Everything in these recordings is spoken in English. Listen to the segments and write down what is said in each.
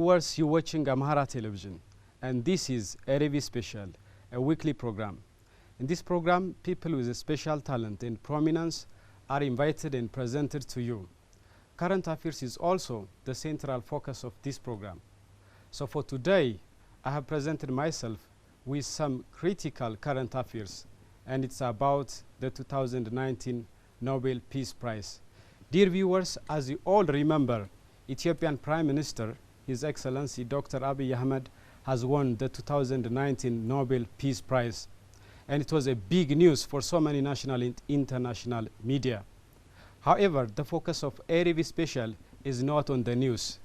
Viewers, you're watching Amhara Television, and this is Abeys Special, a weekly program. In this program, people with a special talent and prominence are invited and presented to you. Current affairs is also the central focus of this program. So for today, I have presented myself with some critical current affairs, and it's about the 2019 Nobel Peace Prize. Dear viewers, as you all remember, Ethiopian Prime Minister, His Excellency Dr. Abiy Ahmed, has won the 2019 Nobel Peace Prize. And it was a big news for so many national and international media. However, the focus of Abeys Special is not on the news,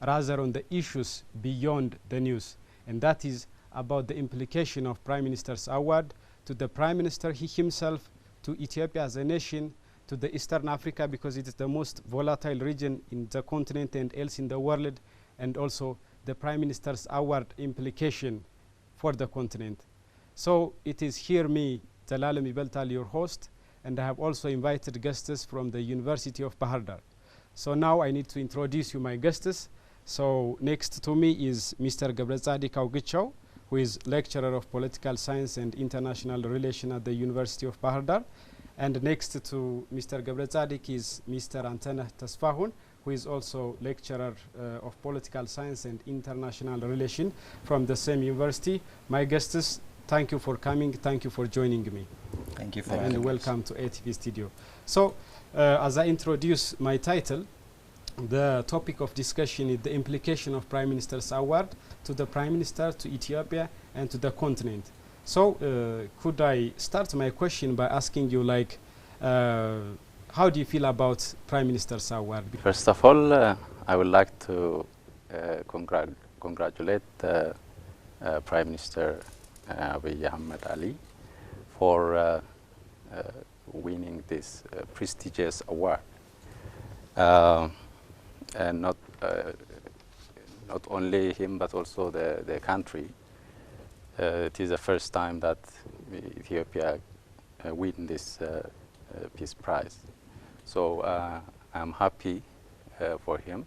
rather on the issues beyond the news. And that is about the implication of Prime Minister's award to the Prime Minister himself, to Ethiopia as a nation, to the Eastern Africa, because it is the most volatile region in the continent and else in the world, and also the Prime Minister's award implication for the continent. So it is here me, Zelalem Ibeltal, your host, and I have also invited guests from the University of Bahar Dar. So now I need to introduce you my guests. So next to me is Mr. Gebretzadik Augichau, who is lecturer of political science and international relations at the University of Bahar Dar. And next to Mr. Gebretzadik is Mr. Anteneh Tasfahun, who is also lecturer of political science and international relations from the same university. My guests, thank you for coming. Thank you for joining me. Thank you for having me. And welcome to ATV Studio. So, as I introduce my title, the topic of discussion is the implication of Prime Minister's award to the Prime Minister, to Ethiopia, and to the continent. So, could I start my question by asking you, like, how do you feel about Prime Minister's award? First of all, I would like to congratulate Prime Minister Abiy Ahmed Ali for winning this prestigious award. And not only him, but also the country. It is the first time that Ethiopia win this Peace Prize. So I'm happy for him,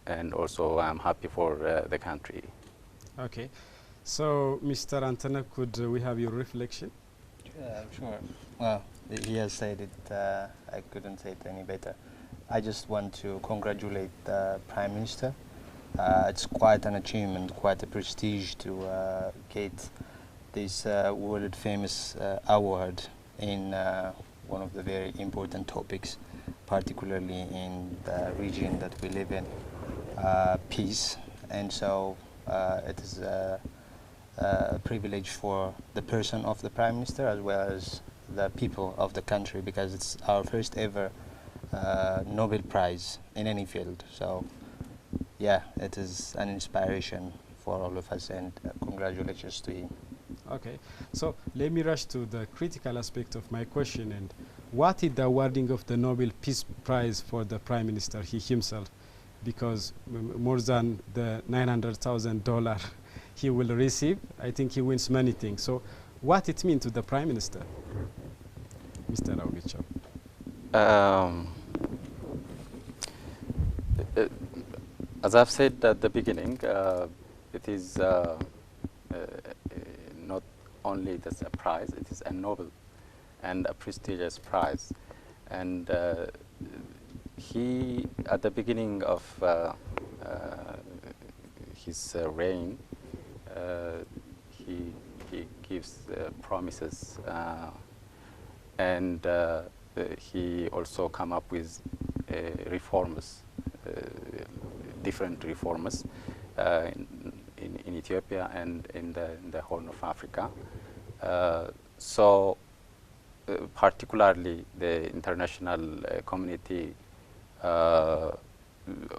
and also I'm happy for the country. Okay. So, Mr. Anteneh, could we have your reflection? Sure. Well, he has said it. I couldn't say it any better. I just want to congratulate the Prime Minister. It's quite an achievement, quite a prestige to get this world famous award in one of the very important topics, particularly in the region that we live in, peace. And so it is a privilege for the person of the Prime Minister as well as the people of the country, because it's our first ever Nobel Prize in any field. So yeah, it is an inspiration for all of us, and congratulations to him. Okay, so let me rush to the critical aspect of my question. And what is the awarding of the Nobel Peace Prize for the Prime Minister, he himself? Because more than the $900,000 he will receive, I think he wins many things. So what it means to the Prime Minister, Mr. Augichau? As I've said at the beginning, it is not only a prize, it is a Nobel and a prestigious prize. And he, at the beginning of his reign, he gives promises, and he also come up with reforms, different reforms in Ethiopia and in the Horn of Africa. So particularly the international community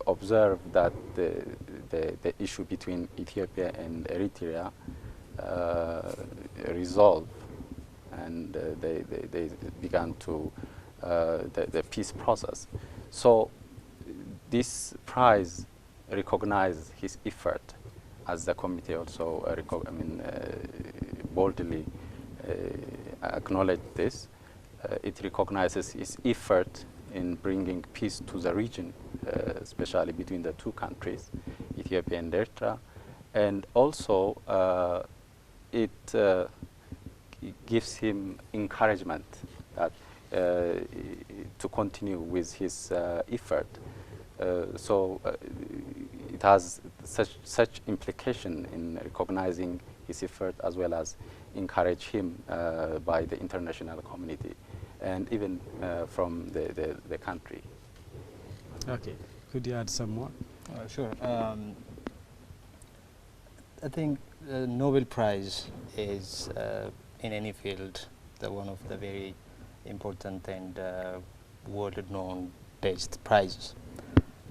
observed that the issue between Ethiopia and Eritrea resolved, and they began to the peace process. So this prize recognized his effort, as the committee also boldly acknowledged this. It recognizes his effort in bringing peace to the region, especially between the two countries, Ethiopia and Eritrea. And also, it gives him encouragement that to continue with his effort. It has such implication in recognizing his effort as well as encourage him by the international community and even from the country. Okay, could you add some more? Sure. I think the Nobel Prize is, in any field, one of the very important and world-known based prizes.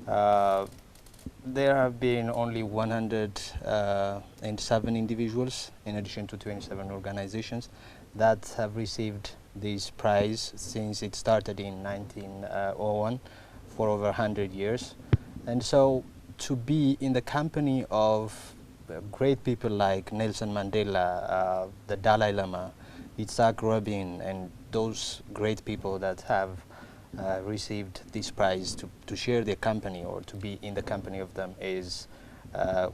There have been only 107 individuals, in addition to 27 organizations, that have received this prize since it started in 1901, for over 100 years. And so to be in the company of great people like Nelson Mandela, the Dalai Lama, Yitzhak Rabin, and those great people that have received this prize, to share their company or to be in the company of them is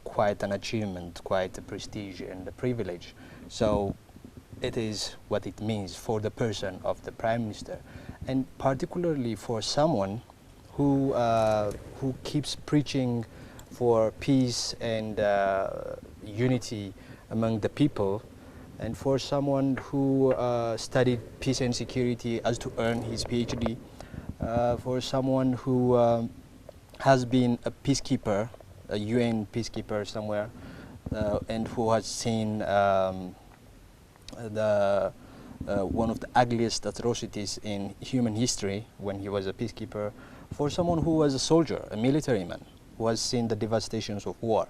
quite an achievement, quite a prestige and a privilege. So it is what it means for the person of the Prime Minister, and particularly for someone who keeps preaching for peace and unity among the people, and for someone who studied peace and security as to earn his PhD, for someone who has been a peacekeeper, a UN peacekeeper somewhere, and who has seen one of the ugliest atrocities in human history when he was a peacekeeper, for someone who was a soldier, a military man, who has seen the devastations of war.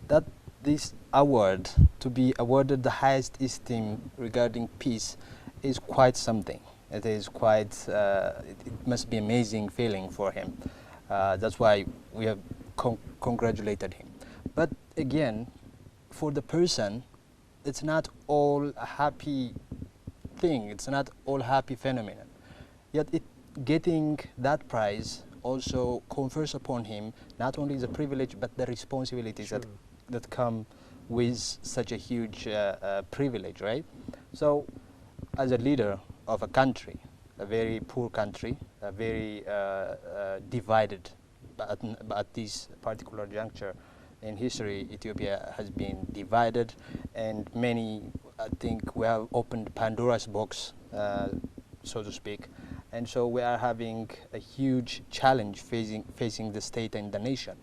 That this award, to be awarded the highest esteem regarding peace, is quite something. It is quite, it must be an amazing feeling for him. That's why we have congratulated him. But again, for the person, it's not all a happy thing, it's not all happy phenomenon. Yet getting that prize also confers upon him not only the privilege but the responsibilities that come with such a huge privilege, right? So as a leader of a country, a very poor country, a very divided, but at this particular juncture in history, Ethiopia has been divided, and many, I think we have opened Pandora's box, so to speak, and so we are having a huge challenge facing the state and the nation.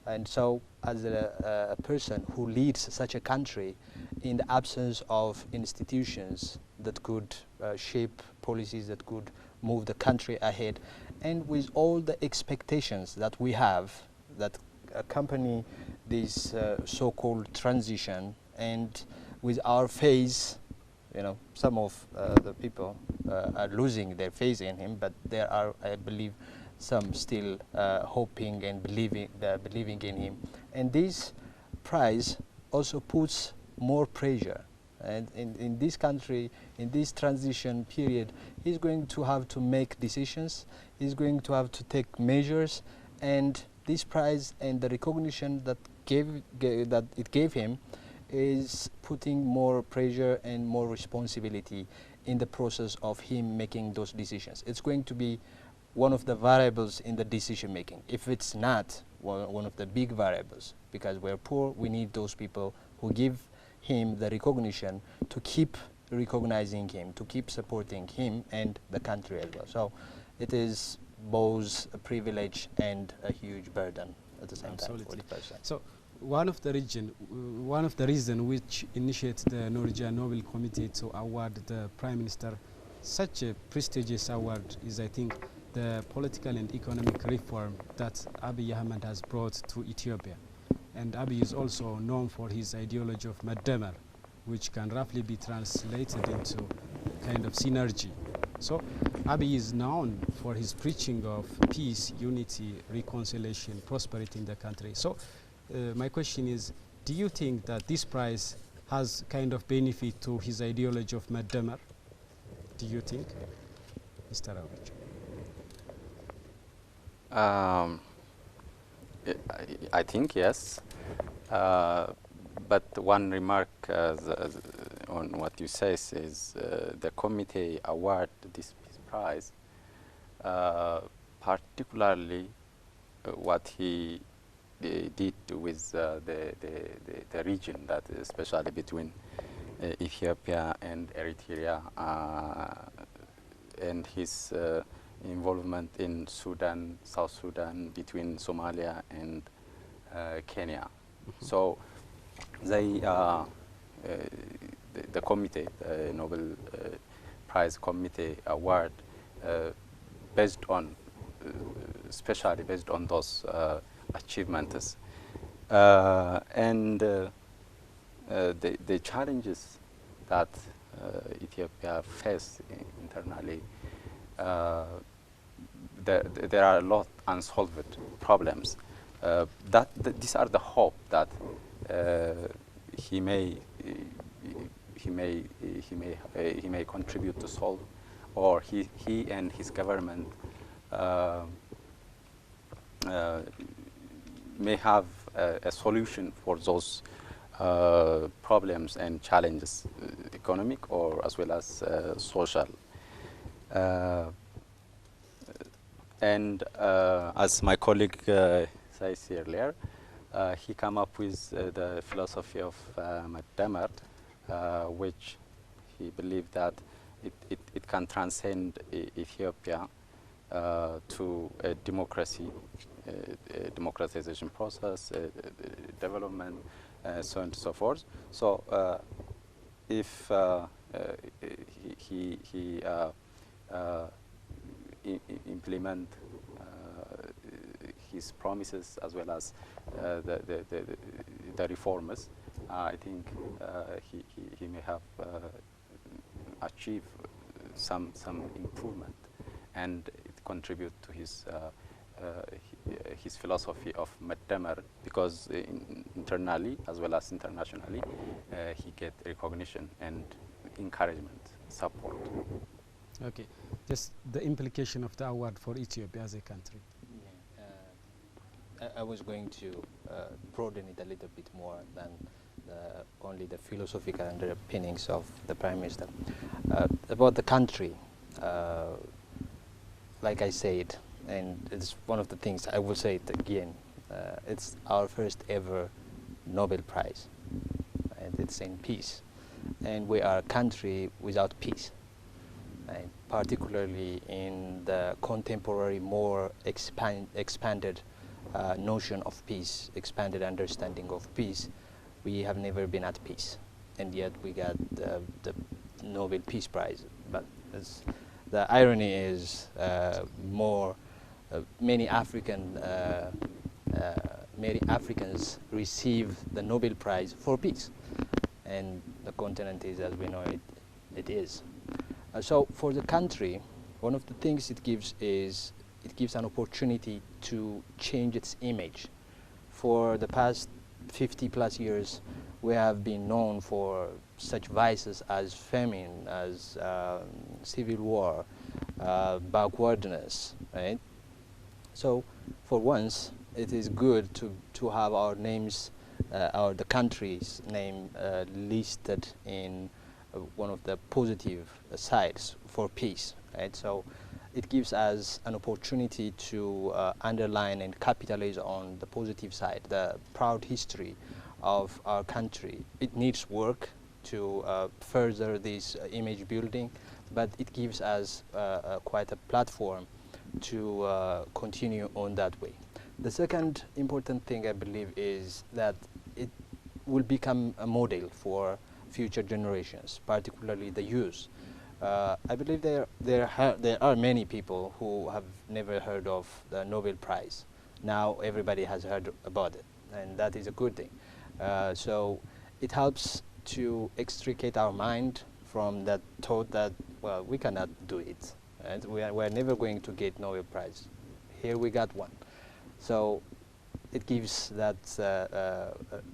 And so as a person who leads such a country in the absence of institutions that could shape policies that could move the country ahead, and with all the expectations that we have that accompany this so-called transition, and with our faith, you know, some of the people are losing their faith in him, but there are, I believe, some still hoping and believing in him. And this prize also puts more pressure. And in this country, in this transition period, he's going to have to make decisions, he's going to have to take measures, and this prize and the recognition that it gave him is putting more pressure and more responsibility in the process of him making those decisions. It's going to be one of the variables in the decision making, if it's not one of the big variables, because we're poor, we need those people who give him the recognition to keep recognizing him, to keep supporting him and the country as well. So it is both a privilege and a huge burden at the same time for the person. So one of the reasons which initiates the Norwegian Nobel Committee to award the Prime Minister such a prestigious award is, I think, the political and economic reform that Abiy Ahmed has brought to Ethiopia. And Abiy is also known for his ideology of Maddemer, which can roughly be translated into kind of synergy. So Abiy is known for his preaching of peace, unity, reconciliation, prosperity in the country. So my question is, do you think that this prize has kind of benefit to his ideology of Maddemer? Do you think, Mr. Abiy? I think yes. But one remark on what you say is the committee award this Peace Prize, particularly what he did with the region, that especially between Ethiopia and Eritrea, and his involvement in Sudan, South Sudan, between Somalia and Kenya. So they, the committee, the Nobel Prize Committee award, based on, especially based on those achievements, and the challenges that Ethiopia face internally. There are a lot unsolved problems. These are the hope that he may contribute to solve, or he and his government may have a solution for those problems and challenges, economic or as well as social. And as my colleague says earlier, he came up with the philosophy of Madamar, which he believed that it can transcend Ethiopia to a democracy, democratization process, development, so on and so forth. So if he implement his promises as well as the reformers, I think he may have achieved some improvement, and it contribute to his philosophy of Madamar, because internally as well as internationally he get recognition and encouragement, support. Okay, just the implication of the award for Ethiopia as a country. I was going to broaden it a little bit more than only the philosophical underpinnings of the Prime Minister. About the country, like I said, and it's one of the things, I will say it again, it's our first ever Nobel Prize, and it's in peace. And we are a country without peace, and particularly in the contemporary, more expanded notion of peace, expanded understanding of peace. We have never been at peace, and yet we got the Nobel Peace Prize. But the irony is many Africans receive the Nobel Prize for peace, and the continent is, as we know it is. So for the country, one of the things it gives is it gives an opportunity to change its image. For the past 50 plus years, we have been known for such vices as famine, as civil war, backwardness, right? So for once, it is good to have our names, the country's name listed in one of the positive sides for peace, right? So it gives us an opportunity to underline and capitalize on the positive side, the proud history of our country. It needs work to further this image building, but it gives us quite a platform to continue on that way. The second important thing, I believe, is that it will become a model for future generations, particularly the youth. I believe there are many people who have never heard of the Nobel Prize. Now everybody has heard about it, and that is a good thing. So it helps to extricate our mind from that thought that, well, we cannot do it, and we're never going to get Nobel Prize. Here we got one. So it gives that,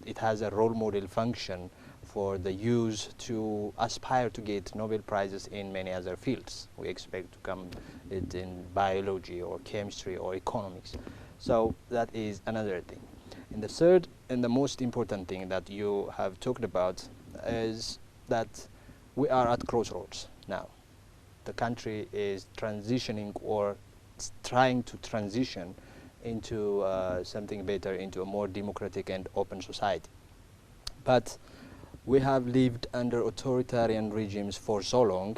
it has a role model function for the youth to aspire to get Nobel Prizes in many other fields. We expect to come it in biology or chemistry or economics. So that is another thing. And the third and the most important thing that you have talked about is that we are at crossroads now. The country is transitioning or trying to transition into something better, into a more democratic and open society. But we have lived under authoritarian regimes for so long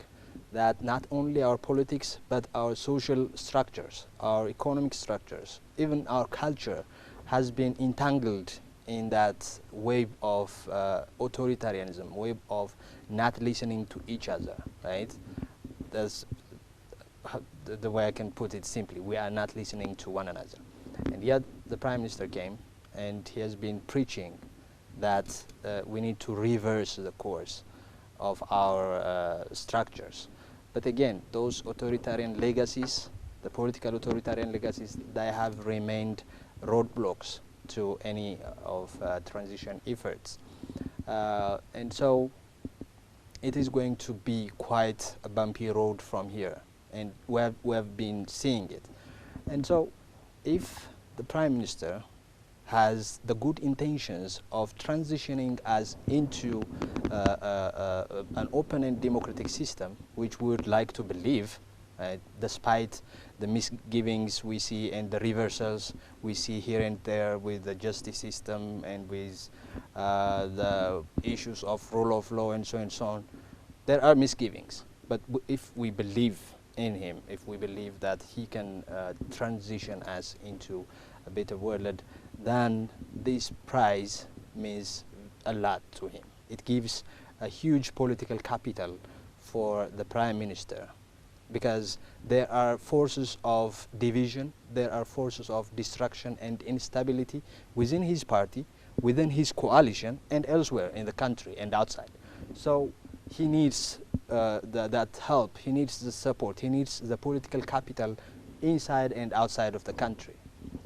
that not only our politics but our social structures, our economic structures, even our culture has been entangled in that wave of authoritarianism, wave of not listening to each other, right? That's the way I can put it simply. We are not listening to one another. And yet the Prime Minister came and he has been preaching that we need to reverse the course of our structures. But again, those authoritarian legacies, the political authoritarian legacies, they have remained roadblocks to any of transition efforts. And so it is going to be quite a bumpy road from here, and we have been seeing it. And so if the Prime Minister has the good intentions of transitioning us into an open and democratic system, which we would like to believe, despite the misgivings we see and the reversals we see here and there with the justice system and with the issues of rule of law and so on. There are misgivings, but if we believe in him, if we believe that he can transition us into a better world, then this prize means a lot to him. It gives a huge political capital for the Prime Minister, because there are forces of division, there are forces of destruction and instability within his party, within his coalition, and elsewhere in the country and outside. So he needs that help, he needs the support, he needs the political capital inside and outside of the country.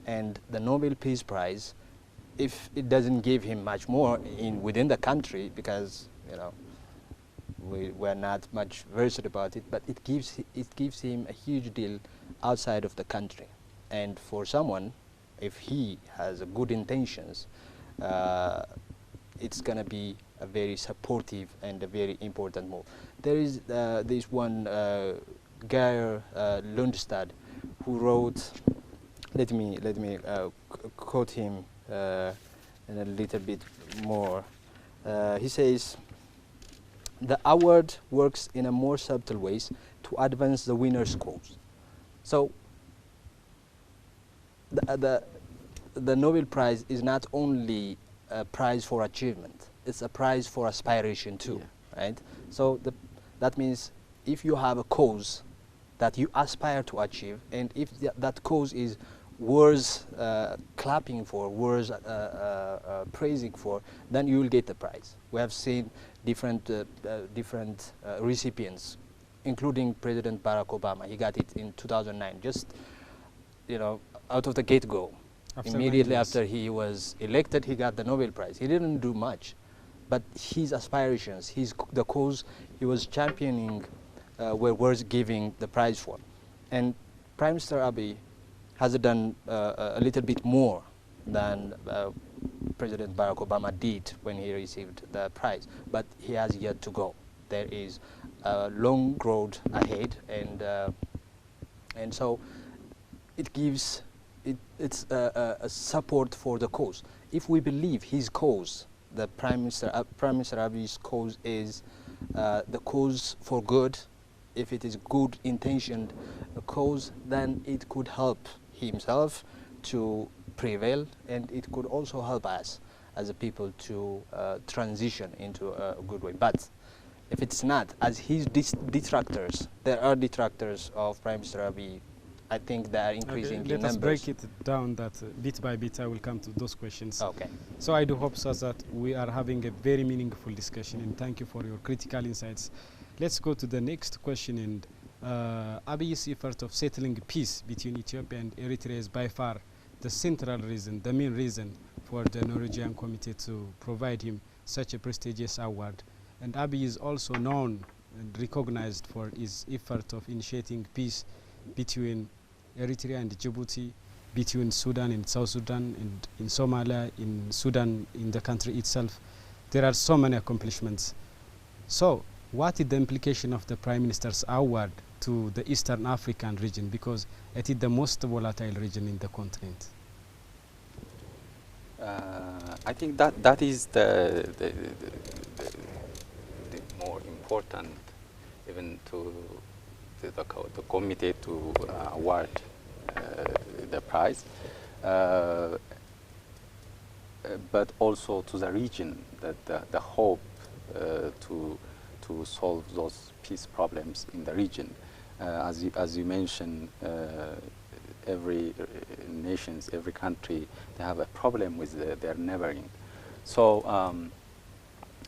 And the Nobel Peace Prize, if it doesn't give him much more within the country, because we're not much versed about it, but it gives him a huge deal outside of the country. And for someone, if he has good intentions, it's going to be a very supportive and a very important move. There is this one Geir Lundstad who wrote, let me quote him in a little bit more. He says, "The award works in a more subtle ways to advance the winner's cause." So the Nobel Prize is not only a prize for achievement, it's a prize for aspiration too, right? So that means if you have a cause that you aspire to achieve, and if that cause is worth clapping for, worth praising for, then you will get the prize. We have seen different recipients, including President Barack Obama. He got it in 2009, just out of the get-go. Immediately after he was elected, he got the Nobel Prize. He didn't do much, but his aspirations, the cause he was championing were worth giving the prize for. And Prime Minister Abiy has done a little bit more than President Barack Obama did when he received the prize, but he has yet to go. There is a long road ahead, and so it gives it's a support for the cause. If we believe his cause, the Prime Minister Abiy's cause is the cause for good, if it is good intentioned cause, then it could help himself to prevail, and it could also help us as a people to transition into a good way. But if it's not, as his detractors, there are detractors of Prime Minister Abiy, I think they are increasing in numbers. Let us break it down that bit by bit. I will come to those questions. Okay. So I do hope, sir, that we are having a very meaningful discussion, and thank you for your critical insights. Let's go to the next question. And Abiy's effort of settling peace between Ethiopia and Eritrea is by far the central reason, the main reason for the Norwegian committee to provide him such a prestigious award. And Abiy is also known and recognized for his effort of initiating peace between Eritrea and Djibouti, between Sudan and South Sudan, and in Somalia, in Sudan, in the country itself. There are so many accomplishments. So what is the implication of the Prime Minister's award to the Eastern African region, because it is the most volatile region in the continent? I think that is the more important, even to the committee to award the prize, but also to the region, that the hope to solve those peace problems in the region. As you mentioned, every nations, every country, they have a problem with their neighboring. So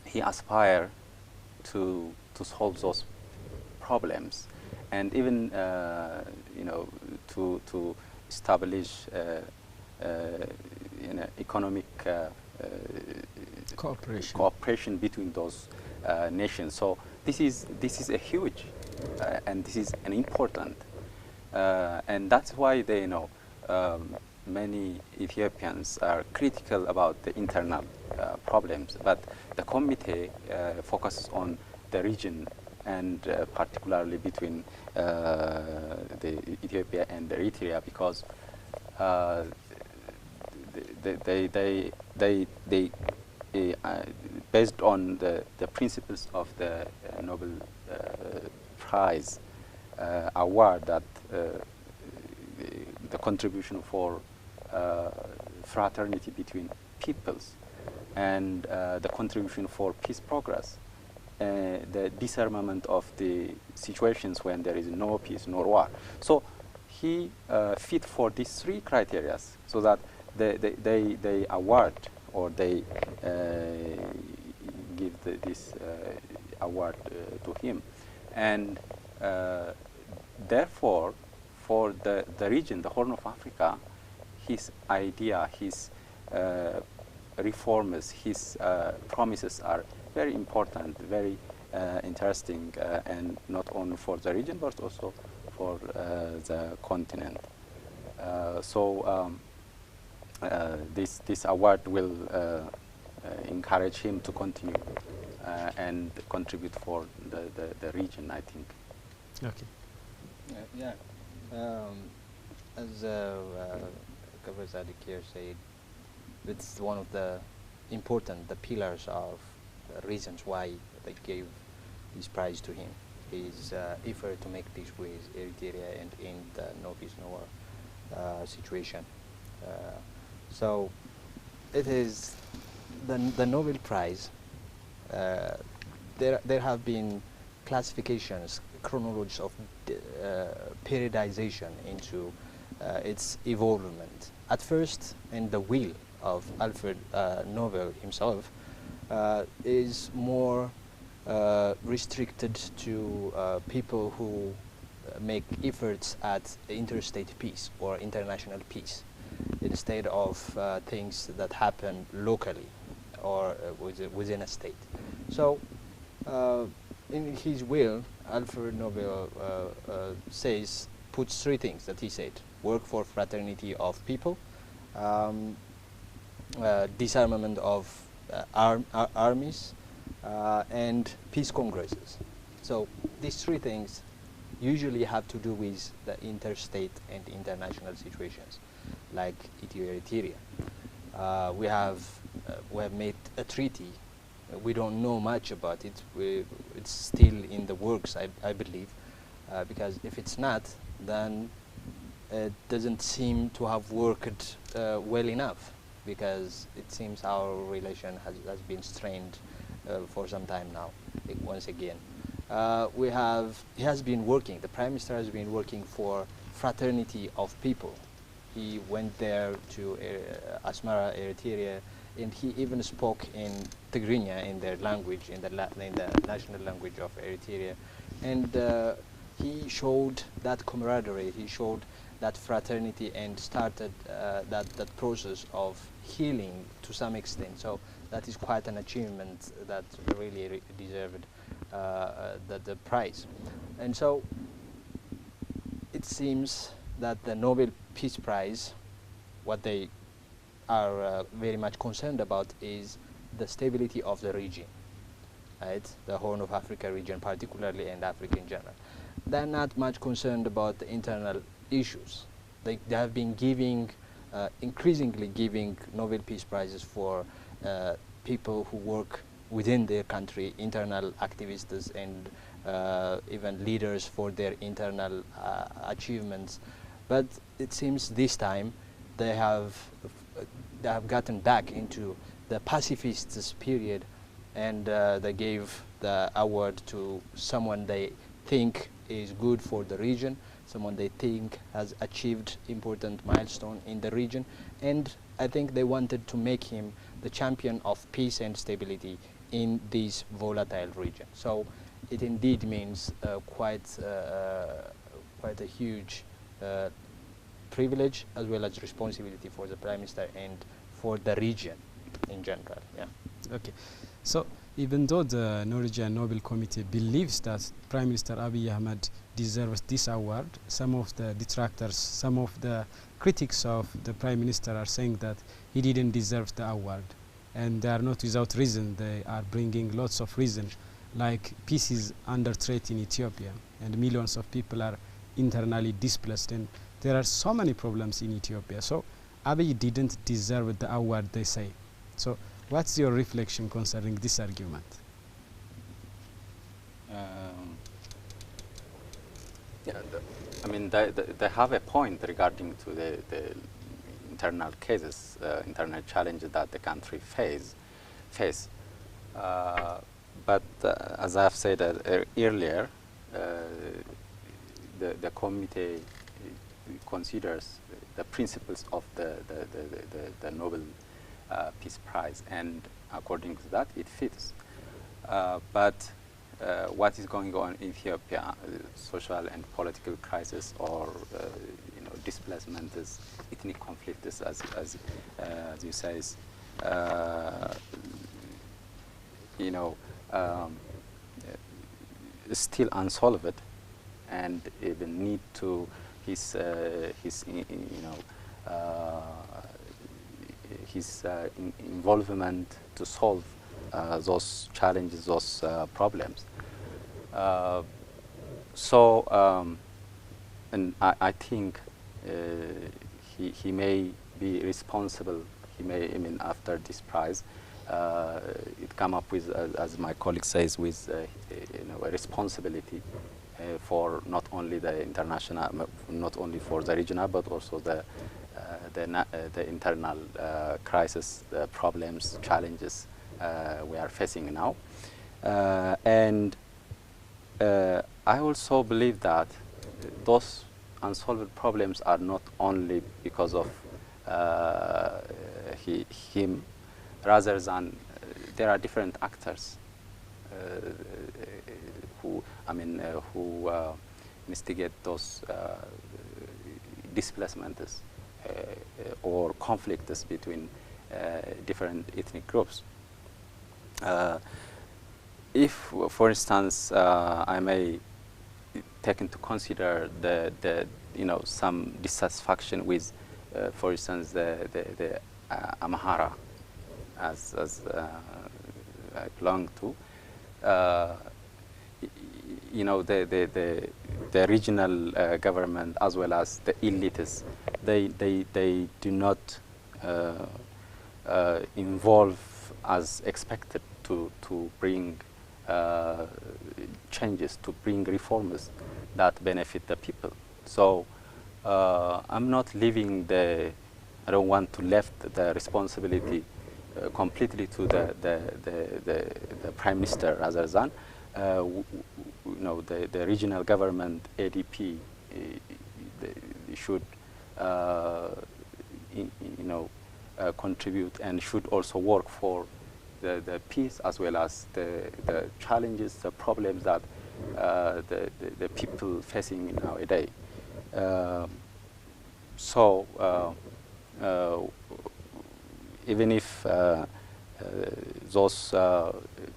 he aspired to solve those problems, and even to establish economic cooperation between those nations. So this is a huge and this is an important, and that's why they many Ethiopians are critical about the internal problems, but the committee focuses on the region, and particularly between the Ethiopia and Eritrea, because they based on the principles of the Nobel Prize award, that the contribution for fraternity between peoples, and the contribution for peace progress, the disarmament of the situations when there is no peace nor war. So he fit for these three criteria, so that they award, or they give this award to him. And therefore, for the region, the Horn of Africa, his idea, his reforms, his promises are very important, very interesting, and not only for the region, but also for the continent. This award will encourage him to continue and contribute for the region, I think. Okay. As Governor Zadik here said, it's one of the pillars of the reasons why they gave this prize to him. His effort to make peace with Eritrea and end the no peace, no war situation. So it is the Nobel Prize. There have been classifications, chronologies of periodization into its evolvement. At first, in the will of Alfred Nobel himself, is more restricted to people who make efforts at interstate peace or international peace, instead of things that happen locally or within a state. So in his will, Alfred Nobel puts three things that he said: work for fraternity of people, disarmament of armies, and peace congresses. So these three things usually have to do with the interstate and international situations, like Ethiopia. We have made a treaty. We don't know much about it. It's still in the works, I believe, because if it's not, then it doesn't seem to have worked well enough, because it seems our relation has been strained for some time now. Once again, he has been working. The Prime Minister has been working for fraternity of people. He went there to Asmara, Eritrea, and he even spoke in Tigrinya, in their language, in the national language of Eritrea, and he showed that camaraderie. He showed that fraternity and started that process of healing to some extent. So that is quite an achievement that really deserved the prize. And so it seems that the Nobel Peace Prize what they are very much concerned about is the stability of the region, right? The Horn of Africa region particularly, and Africa in general. They're not much concerned about the internal issues. They have been giving, increasingly giving Nobel Peace Prizes for people who work within their country, internal activists and even leaders for their internal achievements. But it seems this time they have gotten back into the pacifist period, and they gave the award to someone they think is good for the region, someone they think has achieved important milestone in the region, and I think they wanted to make him the champion of peace and stability in this volatile region. So it indeed means quite a huge privilege as well as responsibility for the Prime Minister and for the region in general. Yeah. Okay, so even though the Norwegian Nobel Committee believes that Prime Minister Abiy Ahmed deserves this award, some of the detractors, some of the critics of the Prime Minister are saying that he didn't deserve the award, and they are not without reason. They are bringing lots of reasons, like peace is under threat in Ethiopia and millions of people are internally displaced, and there are so many problems in Ethiopia. So Abiy didn't deserve the award, they say. So what's your reflection concerning this argument? Yeah, I mean, they have a point regarding to the internal cases, internal challenges that the country face. But as I have said earlier, the committee considers the principles of the Nobel Peace Prize, and according to that, it fits. But what is going on in Ethiopia, social and political crisis, or displacement, ethnic conflict, as you say, still unsolved, and even need to his involvement to solve those challenges, those problems. And I think he may be responsible. He may, after this prize, it come up with, as my colleague says, with a responsibility for not only the international, not only for the regional, but also the internal crisis, the problems, challenges we are facing now. And I also believe that those unsolved problems are not only because of him, rather than there are different actors who instigate those displacements or conflicts between different ethnic groups. If, for instance, I may take into consider the some dissatisfaction with, for instance, the Amhara, as I belong to, the regional government as well as the elites, they do not involve as expected to bring changes, to bring reforms that benefit the people. So I'm not leaving I don't want to left the responsibility completely to the Prime Minister, rather than the regional government, ADP, they should contribute and should also work for the peace as well as the challenges, the problems that the people facing nowadays. Even if those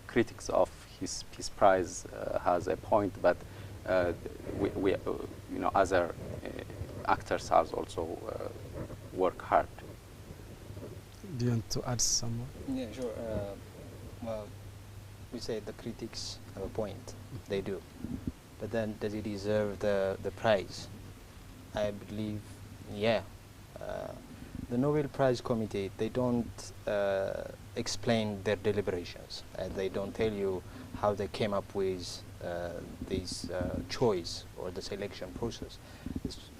critics of his Peace Prize has a point, but we other actors are also work hard. Do you want to add some more? Yeah, sure. Well, we say the critics have a point. They do. But then, does he deserve the prize? I believe, yeah. The Nobel Prize Committee, they don't explain their deliberations. They don't tell you how they came up with this choice or the selection process.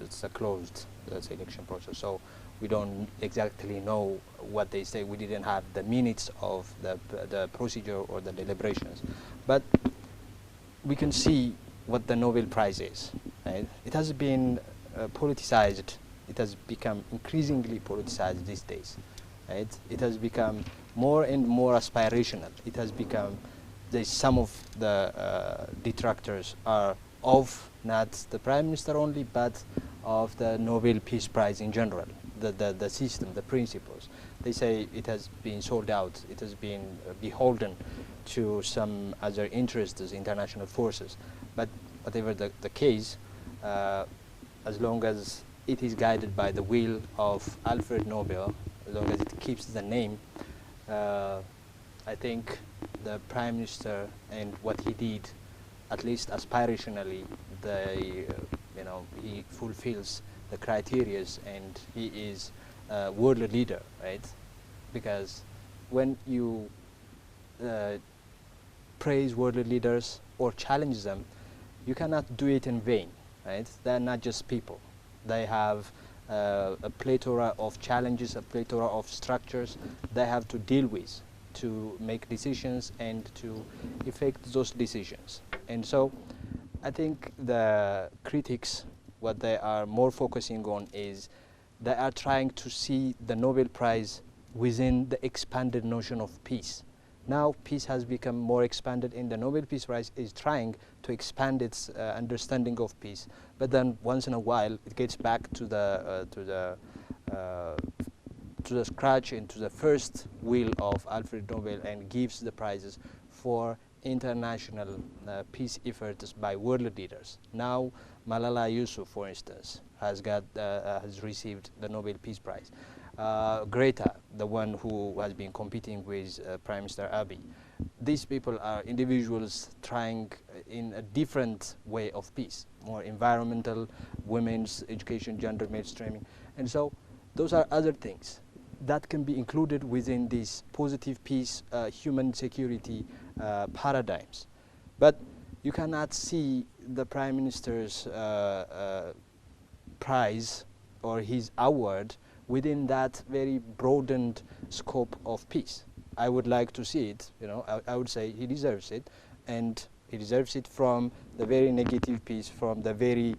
It's a closed selection process. So we don't exactly know what they say. We didn't have the minutes of the procedure or the deliberations. But we can see what the Nobel Prize is. Right? It has been politicized. It has become increasingly politicized these days. Right? It has become more and more aspirational. It has become, some of the detractors are of not the Prime Minister only, but of the Nobel Peace Prize in general, the system, the principles. They say it has been sold out, it has been beholden to some other interests, international forces. But whatever the case, as long as it is guided by the will of Alfred Nobel, as long as it keeps the name, I think the Prime Minister and what he did, at least aspirationally, he fulfills the criteria and he is a world leader, right? Because when you praise world leaders or challenge them, you cannot do it in vain, right? They're not just people. They have a plethora of challenges, a plethora of structures they have to deal with to make decisions and to effect those decisions. And so I think the critics, what they are more focusing on is they are trying to see the Nobel Prize within the expanded notion of peace. Now peace has become more expanded, and the Nobel Peace Prize is trying to expand its understanding of peace. But then once in a while it gets back to the scratch and to the first will of Alfred Nobel and gives the prizes for international peace efforts by world leaders. Now Malala Yousafzai, for instance, has received the Nobel Peace Prize. Greta, the one who has been competing with Prime Minister Abiy. These people are individuals trying in a different way of peace, more environmental, women's education, gender mainstreaming. And so those are other things that can be included within these positive peace, human security paradigms. But you cannot see the Prime Minister's prize or his award within that very broadened scope of peace. I would like to see it, I would say he deserves it, and he deserves it from the very negative peace, from the very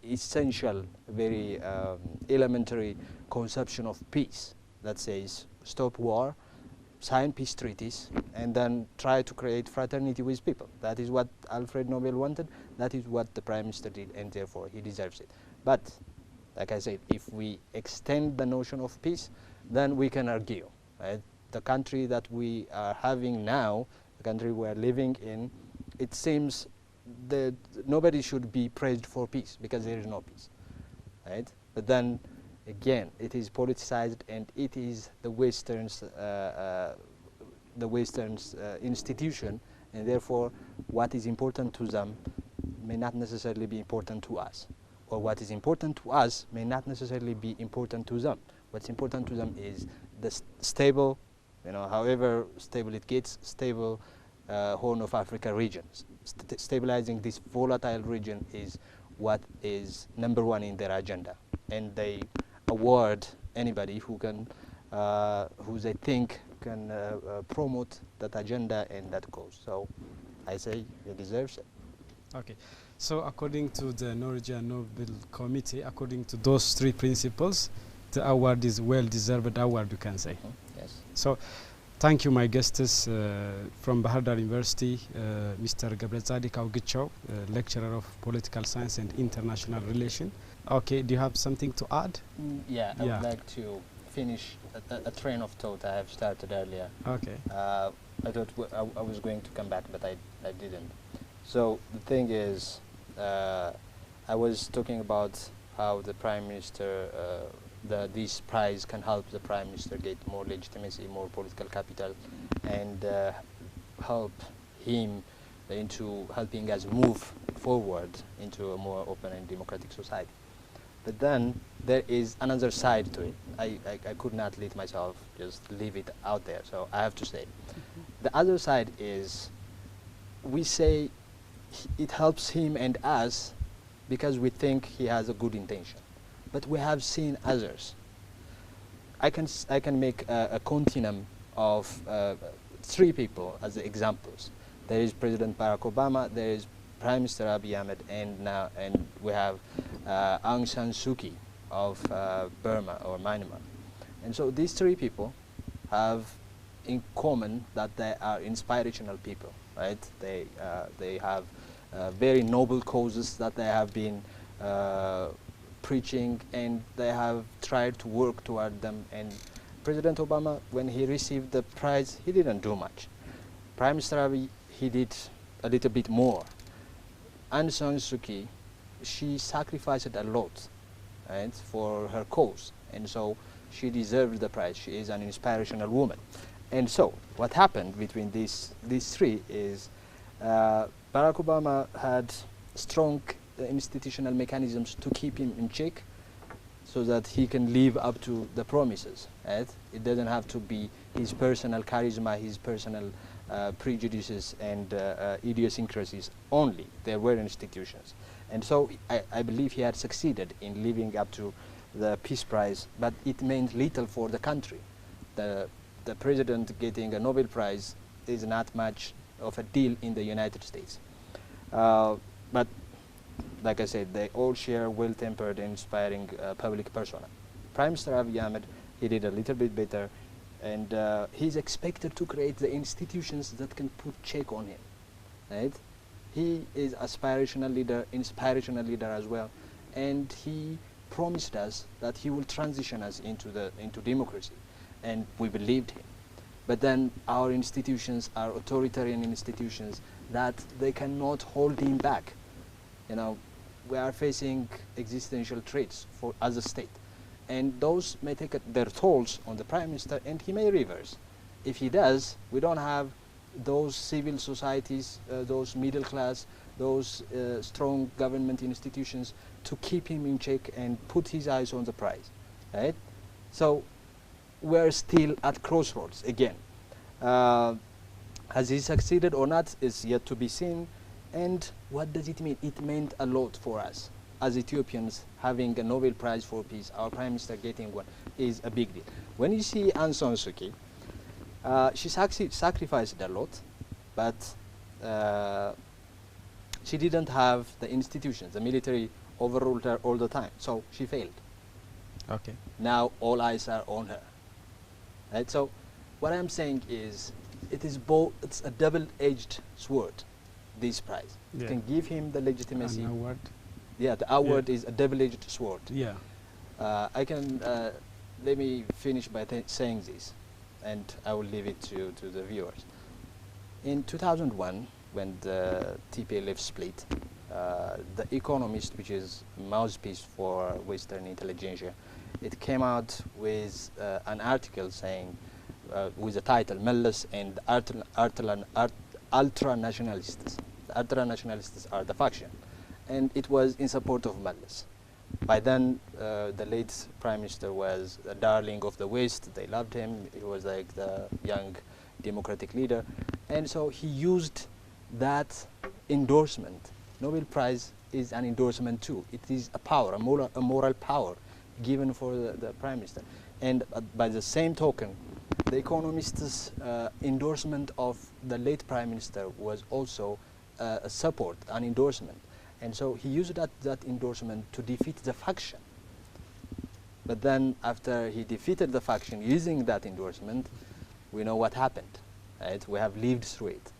essential, very elementary conception of peace that says stop war, sign peace treaties, and then try to create fraternity with people. That is what Alfred Nobel wanted, that is what the Prime Minister did, and therefore he deserves it. But like I said, if we extend the notion of peace, then we can argue. Right? The country that we are having now, the country we are living in, it seems that nobody should be praised for peace because there is no peace. Right? But then again, it is politicized, and it is the Western's institution, and therefore what is important to them may not necessarily be important to us. Or what is important to us may not necessarily be important to them. What's important to them is the stable, however stable it gets, stable Horn of Africa region. Stabilizing this volatile region is what is number one in their agenda. And they award anybody who can, who they think can promote that agenda and that cause. So I say he deserves it. Okay. So according to the Norwegian Nobel Committee, according to those three principles, the award is well-deserved award, you can say. Yes. So thank you, my guests from Bahar Dar University, Mr. Gebretzadik Augicho, lecturer of political science and international relations. Okay, do you have something to add? Yeah, I would like to finish a train of thought I have started earlier. Okay. I thought I was going to come back, but I didn't. So the thing is, I was talking about how the Prime Minister, this prize can help the Prime Minister get more legitimacy, more political capital, and help him into helping us move forward into a more open and democratic society. But then there is another side to it. I could not let myself just leave it out there, so I have to say. The other side is, we say it helps him and us because we think he has a good intention. But we have seen others. I can make a continuum of 3 people as examples. There is President Barack Obama, there is Prime Minister Abiy Ahmed, and we have Aung San Suu Kyi of Burma or Myanmar. And so these 3 people have in common that they are inspirational people, right? They have very noble causes that they have been preaching, and they have tried to work toward them. And President Obama, when he received the prize, he didn't do much. Prime Minister Abiy, he did a little bit more. Aung San Suu Kyi, she sacrificed a lot, right, for her cause, and so she deserved the prize. She is an inspirational woman. And so what happened between these 3 is Barack Obama had strong institutional mechanisms to keep him in check so that he can live up to the promises, right? It doesn't have to be his personal charisma, his personal prejudices and idiosyncrasies only. There were institutions. And so I believe he had succeeded in living up to the Peace Prize, but it meant little for the country. The president getting a Nobel Prize is not much of a deal in the United States. But like I said, they all share well-tempered and inspiring public persona. Prime Minister Abiy Ahmed, he did a little bit better, and he's expected to create the institutions that can put check on him, right? He is aspirational leader, inspirational leader as well, and he promised us that he will transition us into democracy, and we believed him. But then our institutions are authoritarian institutions that they cannot hold him back. You know, we are facing existential threats as a state, and those may take their tolls on the Prime Minister, and he may reverse. If he does, we don't have those civil societies, those middle class, those strong government institutions to keep him in check and put his eyes on the prize, right? So we're still at crossroads again. Has he succeeded or not is yet to be seen. And what does it mean? It meant a lot for us. As Ethiopians, having a Nobel Prize for Peace, our Prime Minister getting one, is a big deal. When you see Aung San Suu Kyi, she sacrificed a lot, but she didn't have the institutions. The military overruled her all the time, so she failed. Okay. Now all eyes are on her. Right? So what I'm saying is, it's a double-edged sword, this prize. Yeah. It can give him the legitimacy. An award. Yeah, the award is a double-edged sword. Yeah. Let me finish by saying this, and I will leave it to the viewers. In 2001, when the TPLF split, The Economist, which is mouthpiece for Western intelligentsia, it came out with an article saying, with the title, Mellis and ultra-nationalists. The ultra-nationalists are the faction. And it was in support of Mellis. By then, the late Prime Minister was a darling of the West. They loved him. He was like the young democratic leader. And so he used that endorsement. Nobel Prize is an endorsement too. It is a power, a moral power given for the Prime Minister. And by the same token, the Economist's endorsement of the late Prime Minister was also a support, an endorsement. And so he used that endorsement to defeat the faction. But then after he defeated the faction using that endorsement, we know what happened. Right? We have lived through it.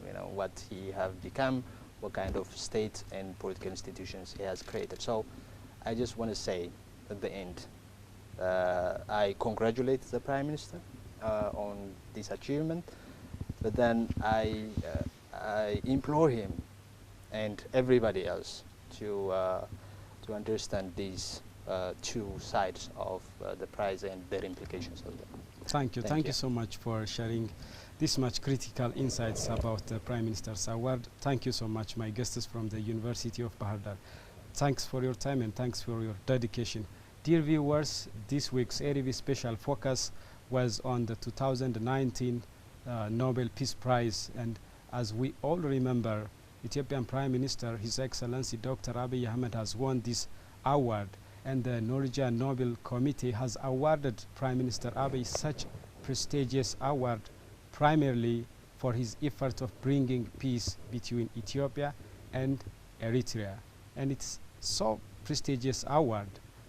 You know, what he have become, what kind of state and political institutions he has created. So I just want to say at the end, I congratulate the Prime Minister on this achievement, but then I implore him and everybody else to to understand these two sides of the prize and their implications of them. Thank you. Thank you so much for sharing this much critical insights about the Prime Minister's Award. Thank you so much, my guests from the University of Bahar Dar. Thanks for your time and thanks for your dedication. Dear viewers, this week's ARV special focus was on the 2019 Nobel Peace Prize, and as we all remember, Ethiopian Prime Minister, His Excellency Dr. Abiy Ahmed, has won this award, and the Norwegian Nobel Committee has awarded Prime Minister Abiy such prestigious award primarily for his effort of bringing peace between Ethiopia and Eritrea. And it's so prestigious award,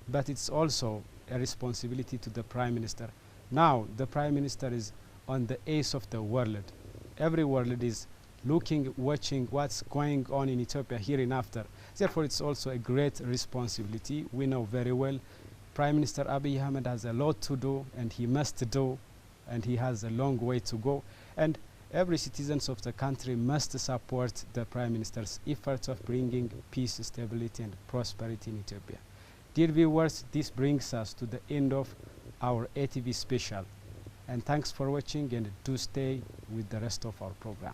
but it's also a responsibility to the Prime Minister. Now the Prime Minister is on the ace of the world. Every world is looking, watching what's going on in Ethiopia hereinafter. Therefore, it's also a great responsibility. We know very well Prime Minister Abiy Ahmed has a lot to do, and he must do, and he has a long way to go. And every citizens of the country must support the Prime Minister's efforts of bringing peace, stability, and prosperity in Ethiopia. Dear viewers, this brings us to the end of our ATV special. And thanks for watching, and do stay with the rest of our program.